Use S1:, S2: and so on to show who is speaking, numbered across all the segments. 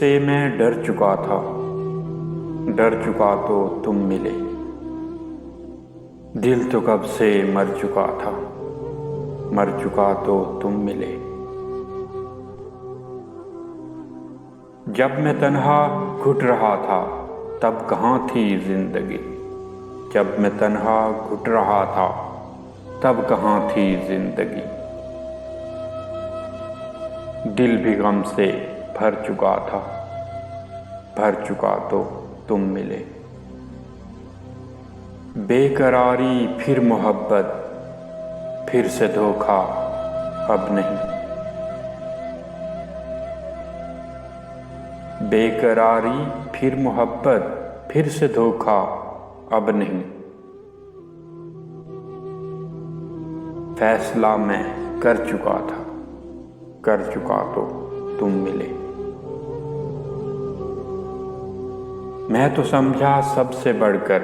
S1: से मैं डर चुका था, डर चुका तो तुम मिले। दिल तो कब से मर चुका था, मर चुका तो तुम मिले। जब मैं तन्हा घुट रहा था तब कहाँ थी जिंदगी। जब मैं तन्हा घुट रहा था तब कहाँ थी जिंदगी। दिल भी गम से भर चुका था, भर चुका तो तुम मिले। बेकरारी फिर मोहब्बत, फिर से धोखा अब नहीं। बेकरारी फिर मोहब्बत, फिर से धोखा अब नहीं। फैसला मैं कर चुका था, कर चुका तो तुम मिले। मैं तो समझा सबसे बढ़कर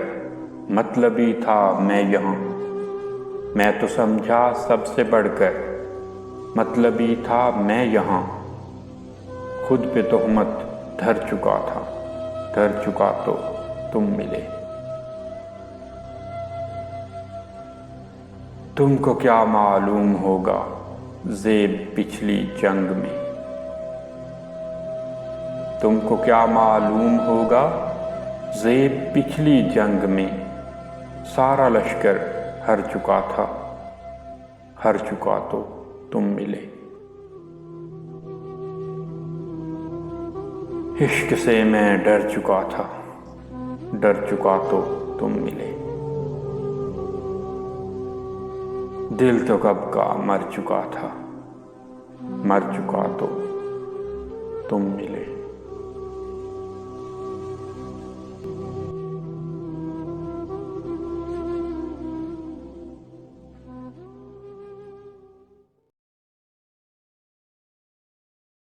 S1: मतलबी था मैं यहाँ। मैं तो समझा सबसे बढ़कर मतलबी था मैं यहाँ। खुद पे तोहमत धर चुका था, धर चुका तो तुम मिले। तुमको क्या मालूम होगा ज़ेब पिछली जंग में। तुमको क्या मालूम होगा ज़ेब पिछली जंग में। सारा लश्कर हार चुका था, हार चुका तो तुम मिले। इश्क से मैं डर चुका था, डर चुका तो तुम मिले। दिल तो कब का मर चुका था, मर चुका तो तुम मिले।